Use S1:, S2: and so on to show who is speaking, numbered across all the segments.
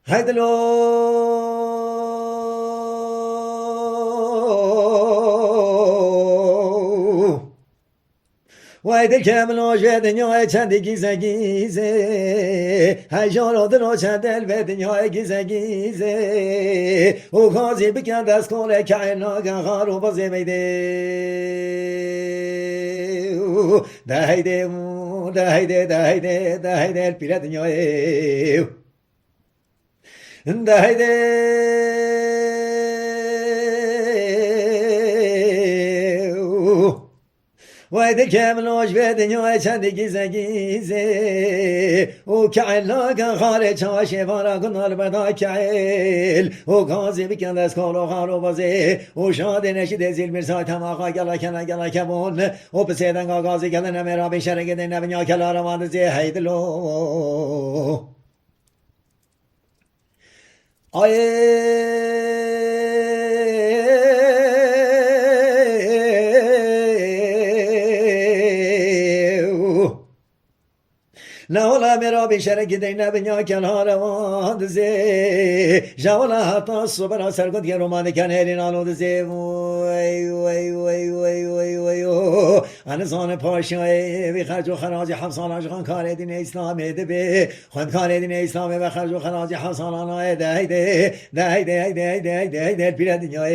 S1: هیدلو وای دل که مناجه دنیای چند گیزه گیزه هیجان و دل و چند دل به دنیای گیزه گیزه او غازی بکن دست کنه که ناگه غارو بازی میده دهیده دهیده دهیده دهیده پیره دنیای دهیده وای دل که مناج به دنیای چند گیزه گیزه او که علاقه خارج چاشه وارا کنال بدا کعیل او غازی بکن دست کالو خارو بازه او شاد نشید زیل مرسای تماقا گلا کنه گلا کبون او پسیدن غازی کدن مرا بشرگ دن نبنیا کلا روان زی هیدلو نه ولا مرا بشرك دينا بنيا كان هاروان زي جاولا حتى الصبر سرقت يا رومان كان هيرين على زي وي وي وي وي وي وي انا زان پاشای بی خرج و خراج حفصان خان کار دین اسلام ده به خان کار دین اسلام و خرج و خراج حفصان انا ده ده ده ده ده ده ده ده پیر دنیا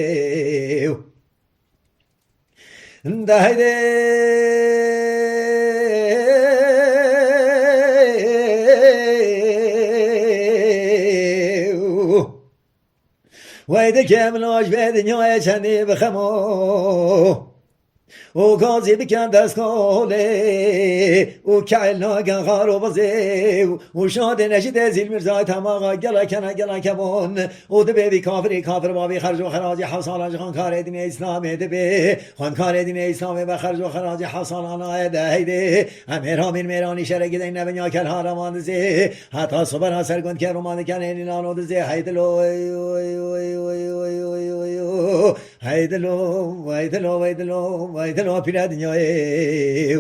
S1: ده ده ويدك که مناش به دنیای چندی بخمو او غازی بکن دست کاله او کعلنا کن خارو بازه او شاد نشید زیل مرزای تماغا گلا کنه گلا کبون او ده بی کافری کافر بابی خرج و خراج حسان خان کار دین اسلام ده به خان کار دین اسلام و خرج و خراج حسان آنها ده ده امیر من میرانی شرک دین نبنیا کل هارمان زه حتی صبر ها سرگند که رومان کن این آنو ده زه هیدلو هیدلو هیدلو هیدلو هیدلو پیرا دنیای